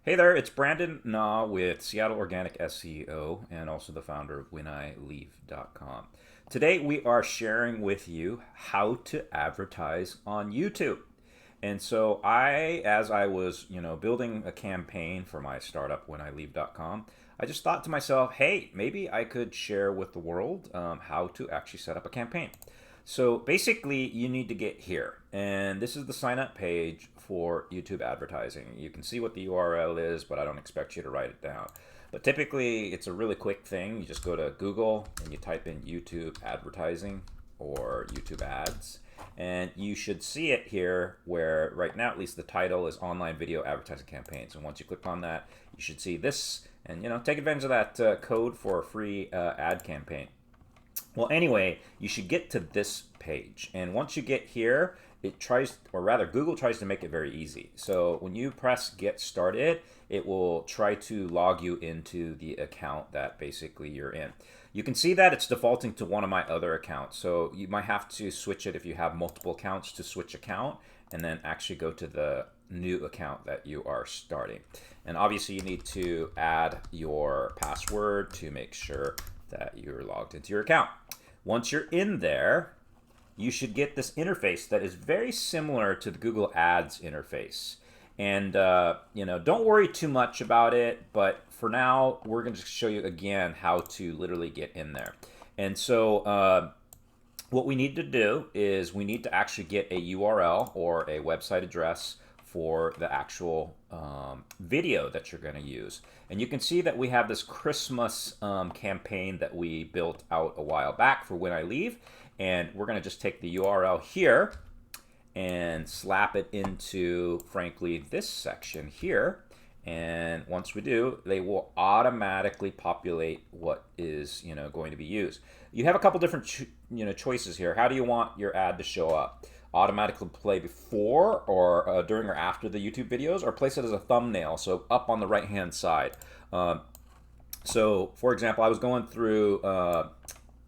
Hey there, it's Brandon Na with Seattle Organic SEO and also the founder of WhenILeave.com. Today we are sharing with you how to advertise on YouTube. And so as I was, building a campaign for my startup WhenILeave.com, I just thought to myself, hey, maybe I could share with the world how to actually set up a campaign. So basically, you need to get here, and this is the sign up page for YouTube advertising. You can see what the URL is, but I don't expect you to write it down. But typically, it's a really quick thing. You just go to Google and you type in YouTube advertising or YouTube ads, and you should see it here where right now, at least, the title is online video advertising campaigns. And once you click on that, you should see this, and take advantage of that code for a free ad campaign. Well, anyway, you should get to this page. And once you get here, Google tries to make it very easy. So when you press get started, it will try to log you into the account that basically you're in. You can see that it's defaulting to one of my other accounts. So you might have to switch it if you have multiple accounts to switch account and then actually go to the new account that you are starting. And obviously you need to add your password to make sure that you're logged into your account. Once you're in there, you should get this interface that is very similar to the Google Ads interface. And don't worry too much about it, but for now, we're going to show you again how to literally get in there. And so what we need to do is we need to actually get a URL or a website address for the actual video that you're going to use. And you can see that we have this Christmas campaign that we built out a while back for When I Leave. And we're going to just take the URL here and slap it into, frankly, this section here. And once we do, they will automatically populate what is going to be used. You have a couple different choices here. How do you want your ad to show up? Automatically play before or during or after the YouTube videos, or place it as a thumbnail, so up on the right hand side. So for example, I was going through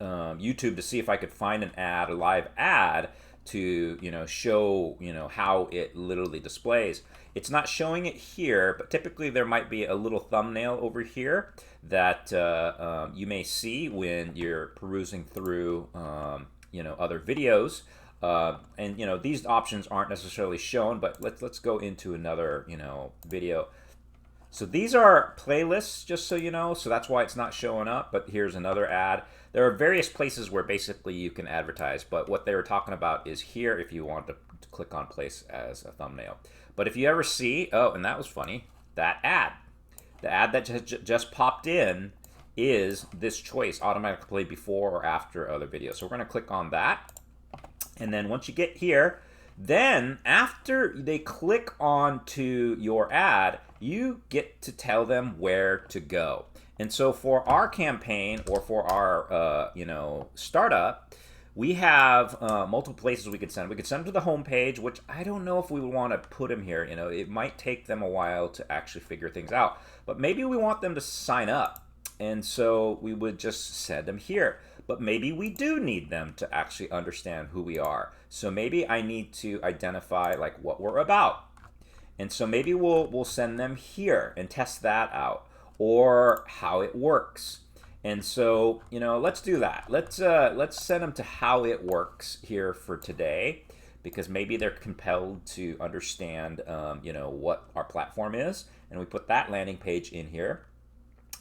YouTube to see if I could find an ad, a live ad, to show how it literally displays. It's not showing it here, but typically there might be a little thumbnail over here that you may see when you're perusing through other videos. And these options aren't necessarily shown, but let's go into another video. So these are playlists, just so you know, so that's why it's not showing up, but here's another ad. There are various places where basically you can advertise, but what they were talking about is here if you want to click on place as a thumbnail. But if you ever see, oh, and that was funny, the ad that just popped in is this choice, automatically play before or after other videos. So we're gonna click on that. And then once you get here, then after they click on to your ad, you get to tell them where to go. And so for our campaign or for our startup, we have multiple places we could send them. We could send them to the home page, which I don't know if we would want to put them here. It might take them a while to actually figure things out. But maybe we want them to sign up. And so we would just send them here. But maybe we do need them to actually understand who we are. So maybe I need to identify like what we're about. And so maybe we'll send them here and test that out, or how it works. And so let's do that. Let's send them to how it works here for today, because maybe they're compelled to understand what our platform is. And we put that landing page in here.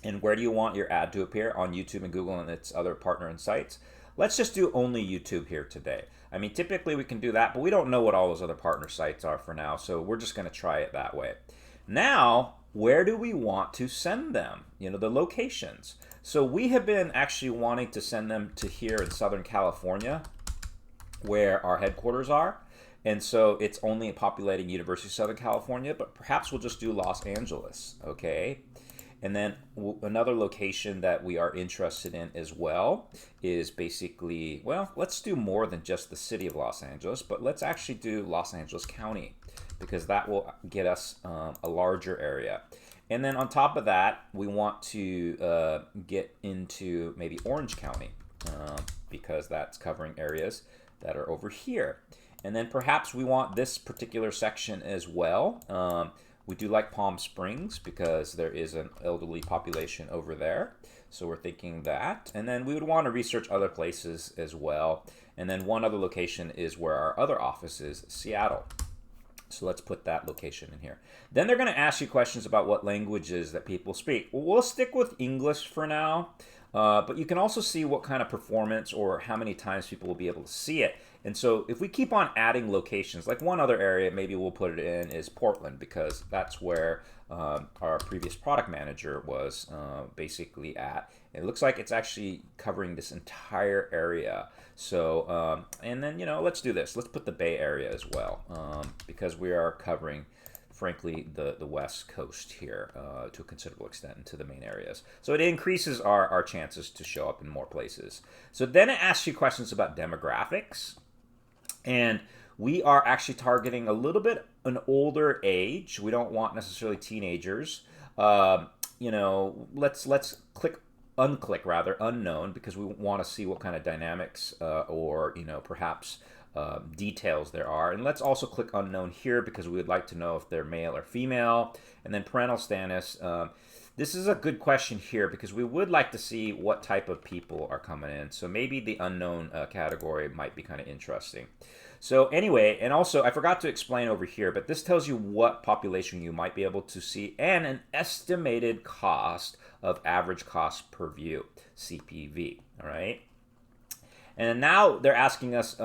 And where do you want your ad to appear? On YouTube and Google and its other partner and sites. Let's just do only YouTube here today. I mean, typically we can do that, but we don't know what all those other partner sites are for now, so we're just going to try it that way. Now, where do we want to send them? The locations. So we have been actually wanting to send them to here in Southern California, where our headquarters are. And so it's only populating University of Southern California, but perhaps we'll just do Los Angeles, okay? And then another location that we are interested in as well is basically, well, let's do more than just the city of Los Angeles, but let's actually do Los Angeles County, because that will get us a larger area. And then on top of that, we want to get into maybe Orange County, because that's covering areas that are over here. And then perhaps we want this particular section as well. We do like Palm Springs because there is an elderly population over there. So we're thinking that. And then we would want to research other places as well. And then one other location is where our other office is, Seattle. So let's put that location in here. Then they're going to ask you questions about what languages that people speak. We'll stick with English for now, but you can also see what kind of performance or how many times people will be able to see it. And so if we keep on adding locations, like one other area maybe we'll put it in is Portland, because that's where our previous product manager was basically at. It looks like it's actually covering this entire area. So, and then, let's do this. Let's put the Bay Area as well, because we are covering, frankly, the West Coast here to a considerable extent into the main areas. So it increases our chances to show up in more places. So then it asks you questions about demographics. And we are actually targeting a little bit an older age. We don't want necessarily teenagers. Let's unclick rather unknown, because we want to see what kind of dynamics or perhaps details there are. And let's also click unknown here because we would like to know if they're male or female. And then parental status. This is a good question here because we would like to see what type of people are coming in. So maybe the unknown category might be kind of interesting. So anyway, and also I forgot to explain over here, but this tells you what population you might be able to see and an estimated cost of average cost per view, CPV, all right? And now they're asking us,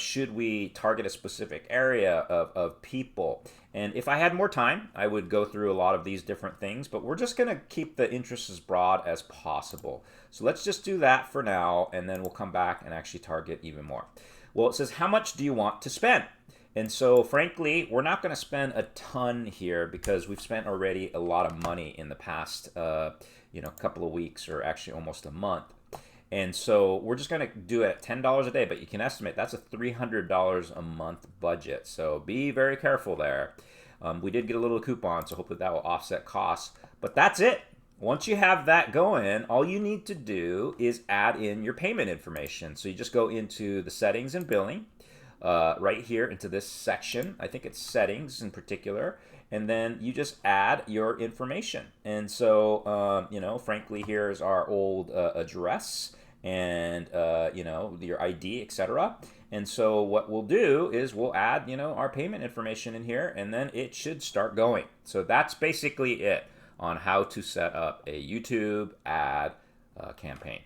should we target a specific area of people? And if I had more time, I would go through a lot of these different things, but we're just going to keep the interest as broad as possible. So let's just do that for now, and then we'll come back and actually target even more. Well, it says, how much do you want to spend? And so, frankly, we're not going to spend a ton here because we've spent already a lot of money in the past, couple of weeks or actually almost a month. And so we're just going to do it at $10 a day, but you can estimate that's a $300 a month budget. So be very careful there. We did get a little coupon, so hopefully that will offset costs. But that's it. Once you have that going, all you need to do is add in your payment information. So you just go into the settings and billing right here into this section. I think it's settings in particular. And then you just add your information. And so, frankly, here's our old address and, your ID, etc. And so what we'll do is we'll add, our payment information in here, and then it should start going. So that's basically it on how to set up a YouTube ad campaign.